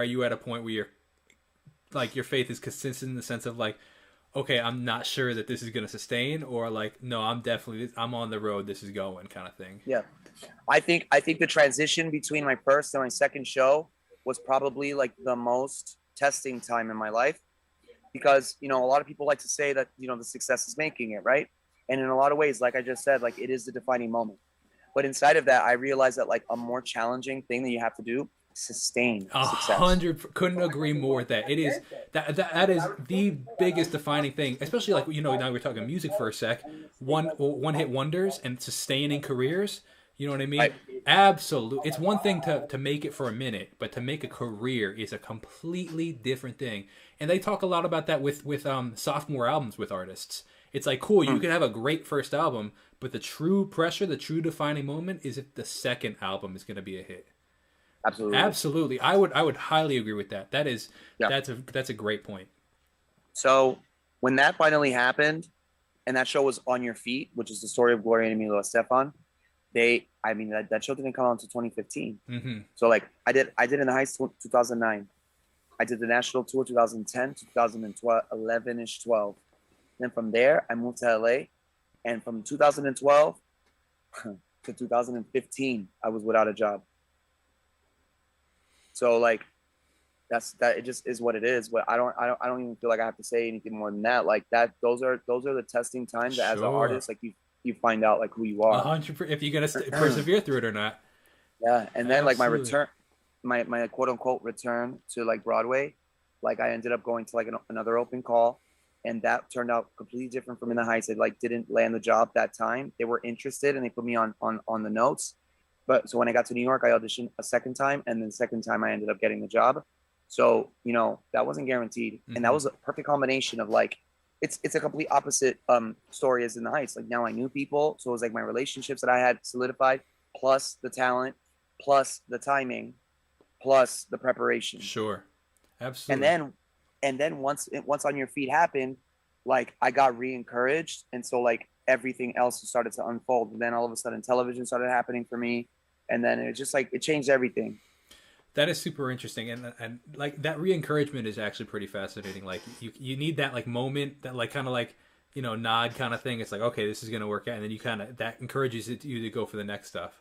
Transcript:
are you at a point where you're like your faith is consistent in the sense of like, okay, I'm not sure that this is going to sustain, or like, no, I'm on the road, this is going kind of thing. Yeah. I think the transition between my first and my second show was probably like the most testing time in my life, because a lot of people like to say that the success is making it, right? And in a lot of ways, like I just said, like it is the defining moment. But inside of that, I realized that like a more challenging thing that you have to do, sustain success. 100 couldn't agree more with that. It is that is the biggest defining thing, especially like now we're talking music for a sec. One hit wonders and sustaining careers. You know what I mean? Right. Absolutely. It's one thing to make it for a minute, but to make a career is a completely different thing. And they talk a lot about that with sophomore albums with artists. It's like, cool, you can have a great first album, but the true pressure, the true defining moment is if the second album is going to be a hit. Absolutely. Absolutely. I would highly agree with that. Yeah. That's a great point. So when that finally happened, and that show was On Your Feet, which is the story of Gloria and Emilio Estefan, that show didn't come out until 2015. Mm-hmm. So like I did In the Heights 2009. I did the national tour 2010, 2012, 11-ish, 12. Then from there, I moved to LA. And from 2012 to 2015, I was without a job. So like that it just is what it is. But I don't even feel like I have to say anything more than that. Like that, those are the testing times that as an artist, like you find out like who you are. 100%, if you're gonna persevere through it or not. Yeah, and then like Absolutely. my quote unquote return to like Broadway, like I ended up going to like another open call, and that turned out completely different from In the Heights. I like didn't land the job that time. They were interested and they put me on the notes, but so when I got to New York, I auditioned a second time, and then the second time I ended up getting the job. So that wasn't guaranteed, and that was a perfect combination of like it's a complete opposite story as In the Heights. Like now I knew people, so it was like my relationships that I had solidified, plus the talent, plus the timing, plus the preparation. Sure. And Absolutely. then once On Your Feet happened, like I got re-encouraged, and so like everything else started to unfold. And then all of a sudden television started happening for me, and then it just like it changed everything. That is super interesting, and like that re-encouragement is actually pretty fascinating. Like you need that like moment, that like kind of like nod kind of thing. It's like, okay, this is gonna work out, and then you kind of that encourages you to go for the next stuff.